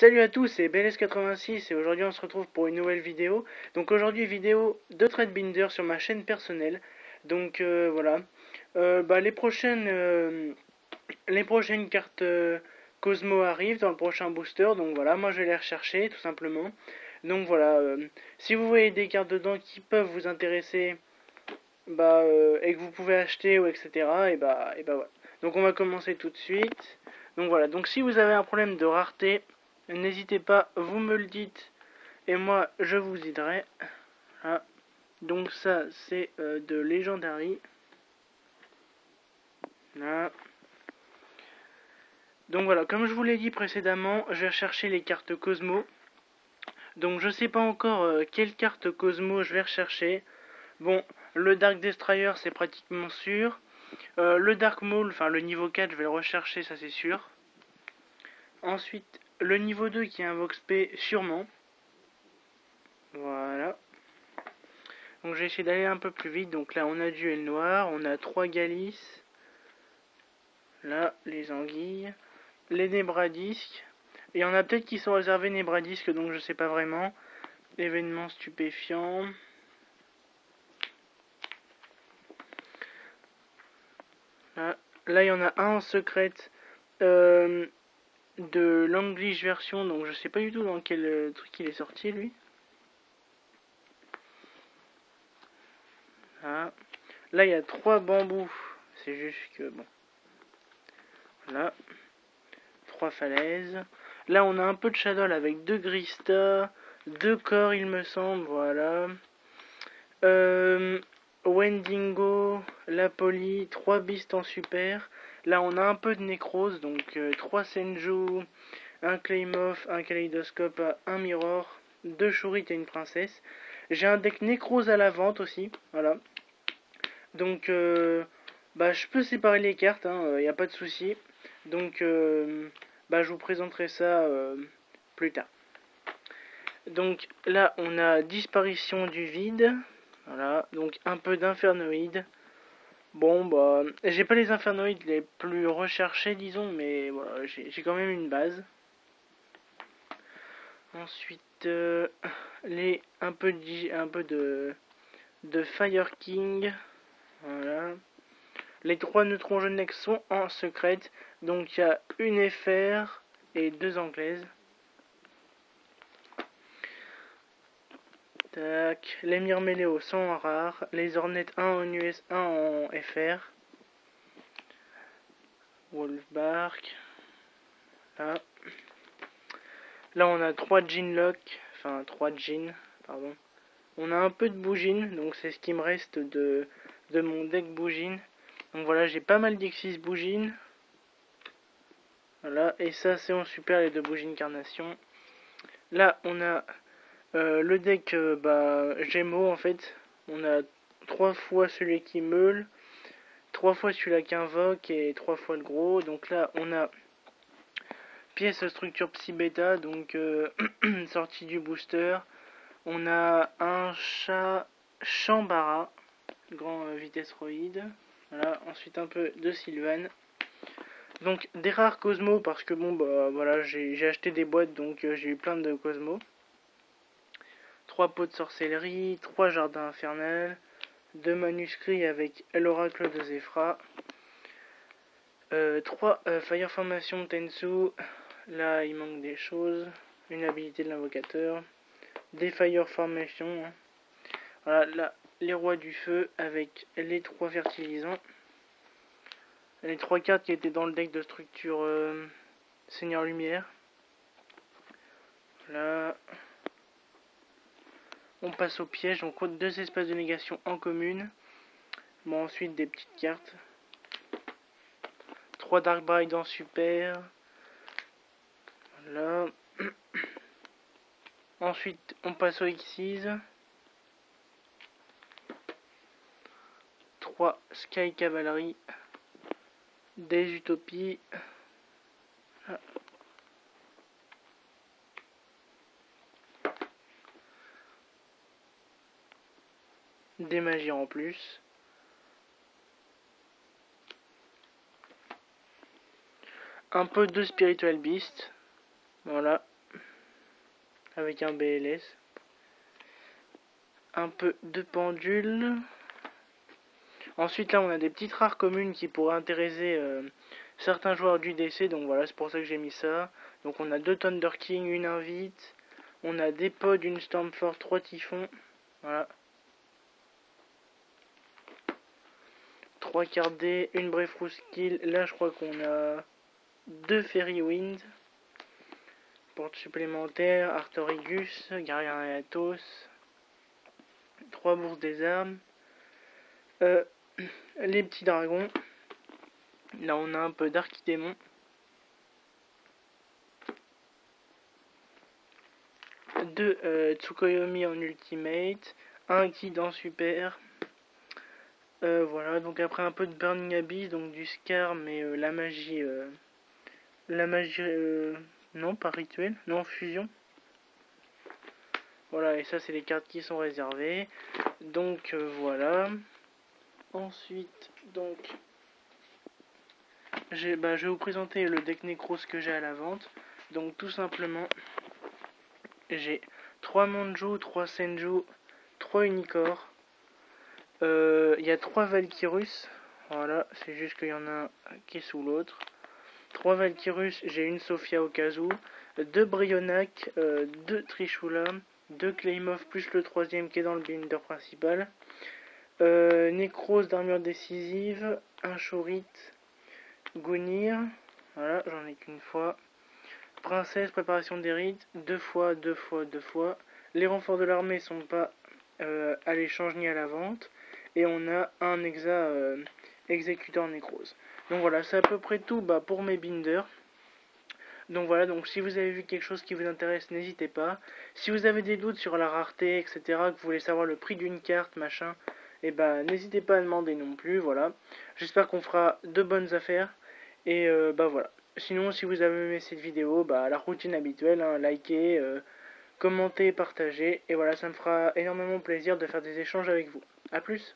Salut à tous, c'est BLS86 et aujourd'hui on se retrouve pour une nouvelle vidéo. Donc aujourd'hui vidéo de Threadbinder sur ma chaîne personnelle. Donc voilà. Les prochaines cartes Cosmo arrivent dans le prochain booster. Donc voilà, moi je vais les rechercher tout simplement. Donc voilà, si vous voyez des cartes dedans qui peuvent vous intéresser, et que vous pouvez acheter ou etc. Et bah voilà. Donc on va commencer tout de suite. Donc voilà, donc si vous avez un problème de rareté, n'hésitez pas, vous me le dites et moi je vous aiderai. Voilà. Donc ça c'est de Legendary. Voilà. Donc voilà, comme je vous l'ai dit précédemment, je vais rechercher les cartes Cosmo. Donc je sais pas encore quelle carte Cosmo je vais rechercher. Bon, le Dark Destroyer c'est pratiquement sûr. Le Dark Maul, enfin le niveau 4, je vais le rechercher, ça c'est sûr. Ensuite, le niveau 2 qui est un Vox P, sûrement. Voilà. Donc j'ai essayé d'aller un peu plus vite. Donc là, on a Duel Noir, on a 3 Galice. Là, les anguilles. Les Nebradisques. Et il y en a peut-être qui sont réservés Nebradisques, donc je sais pas vraiment. Événements stupéfiants. Là, il y en a un en secret de l'English version, donc je sais pas du tout dans quel truc il est sorti lui. Ah. Là, il y a 3 bambous. C'est juste que bon. Là, 3 falaises. Là, on a un peu de Shadow avec 2 Grista, 2 corps, il me semble. Voilà. Wendigo, la Poly, 3 Beasts en super. Là, on a un peu de Necrose, donc 3 Senju, un Claymorph, un Kaleidoscope, un Mirror, 2 Shurit et une Princesse. J'ai un deck Necrose à la vente aussi. Voilà. Donc, je peux séparer les cartes, y a pas de souci. Donc, je vous présenterai ça plus tard. Donc là, on a disparition du vide. Voilà, donc un peu d'infernoïdes. Bon, j'ai pas les infernoïdes les plus recherchés, disons, mais voilà, j'ai quand même une base. Ensuite, un peu de Fire King. Voilà. Les 3 neutrons jeunes sont en secret. Donc il y a une FR et 2 anglaises. Tac. Les Myrméléos sont en rare. Les Hornets 1 en US, 1 en FR. Wolfbark. Là. Là on a 3 Ginlock. Enfin 3 Gin. Pardon. On a un peu de Bougine. Donc c'est ce qui me reste de mon deck Bougine. Donc voilà, j'ai pas mal d'Exis Bougine. Voilà. Et ça c'est en super les 2 Bougines Carnation. Là on a le deck Gémeaux en fait. On a 3 fois celui qui meule, 3 fois celui-là qui invoque et 3 fois le gros. Donc là on a pièce structure psy bêta, donc sortie du booster. On a un chat Chambara, grand vitesse roïde. Voilà, ensuite un peu de Sylvan. Donc des rares Cosmo parce que voilà, j'ai acheté des boîtes donc j'ai eu plein de Cosmo. 3 pots de sorcellerie, 3 jardins infernal, 2 manuscrits avec l'oracle de Zephra, 3 Fire Formation Tensu, là il manque des choses, une habilité de l'invocateur, des Fire Formation, voilà, là les rois du feu avec les 3 fertilisants, les 3 cartes qui étaient dans le deck de structure Seigneur Lumière, là. On passe au piège, on compte 2 espaces de négation en commune. Bon, ensuite des petites cartes. 3 Dark Bride en super. Voilà. Ensuite, on passe au Xyz. 3 Sky Cavalry. Des Utopies. Des magies en plus. Un peu de Spiritual Beast. Voilà. avec un BLS. Un peu de pendule. Ensuite là on a des petites rares communes qui pourraient intéresser certains joueurs du DC, donc voilà, c'est pour ça que j'ai mis ça. Donc on a 2 Thunder King, une invite, on a des pods, une Stormforce, 3 typhons, voilà. 3 cartes D, une Brave Skill, là je crois qu'on a 2 Fairy Wind, porte supplémentaire, Artorigus, Guardian Atos, 3 bourses des armes, les petits dragons, là on a un peu d'Archidémon, 2 Tsukuyomi en ultimate, un Kid en super. Voilà, donc après un peu de Burning Abyss, donc du Scar, mais la magie, non pas rituel, non fusion. Voilà, et ça c'est les cartes qui sont réservées. Donc voilà. Ensuite, donc, je vais vous présenter le deck Necros que j'ai à la vente. Donc tout simplement, j'ai 3 Manju, 3 Senju, 3 Unicorps. Il y a 3 Valkyrus. Voilà, c'est juste qu'il y en a un qui est sous l'autre. 3 Valkyrus, j'ai une Sophia au cas où. 2 Brionac, 2 Trishula, 2 Claymov plus le troisième qui est dans le binder principal. Necros d'armure décisive, un Chorit, Gunir, voilà, j'en ai qu'une fois. Princesse, préparation des rites, 2 fois, 2 fois, 2 fois. Les renforts de l'armée sont pas à l'échange ni à la vente. Et on a un exécuteur nécrose. Donc voilà, c'est à peu près tout pour mes binders. Donc voilà, donc si vous avez vu quelque chose qui vous intéresse, n'hésitez pas. Si vous avez des doutes sur la rareté, etc., que vous voulez savoir le prix d'une carte, machin, et n'hésitez pas à demander non plus, voilà. J'espère qu'on fera de bonnes affaires. Et voilà. Sinon, si vous avez aimé cette vidéo, la routine habituelle, hein, likez, commentez, partagez. Et voilà, ça me fera énormément plaisir de faire des échanges avec vous. A plus!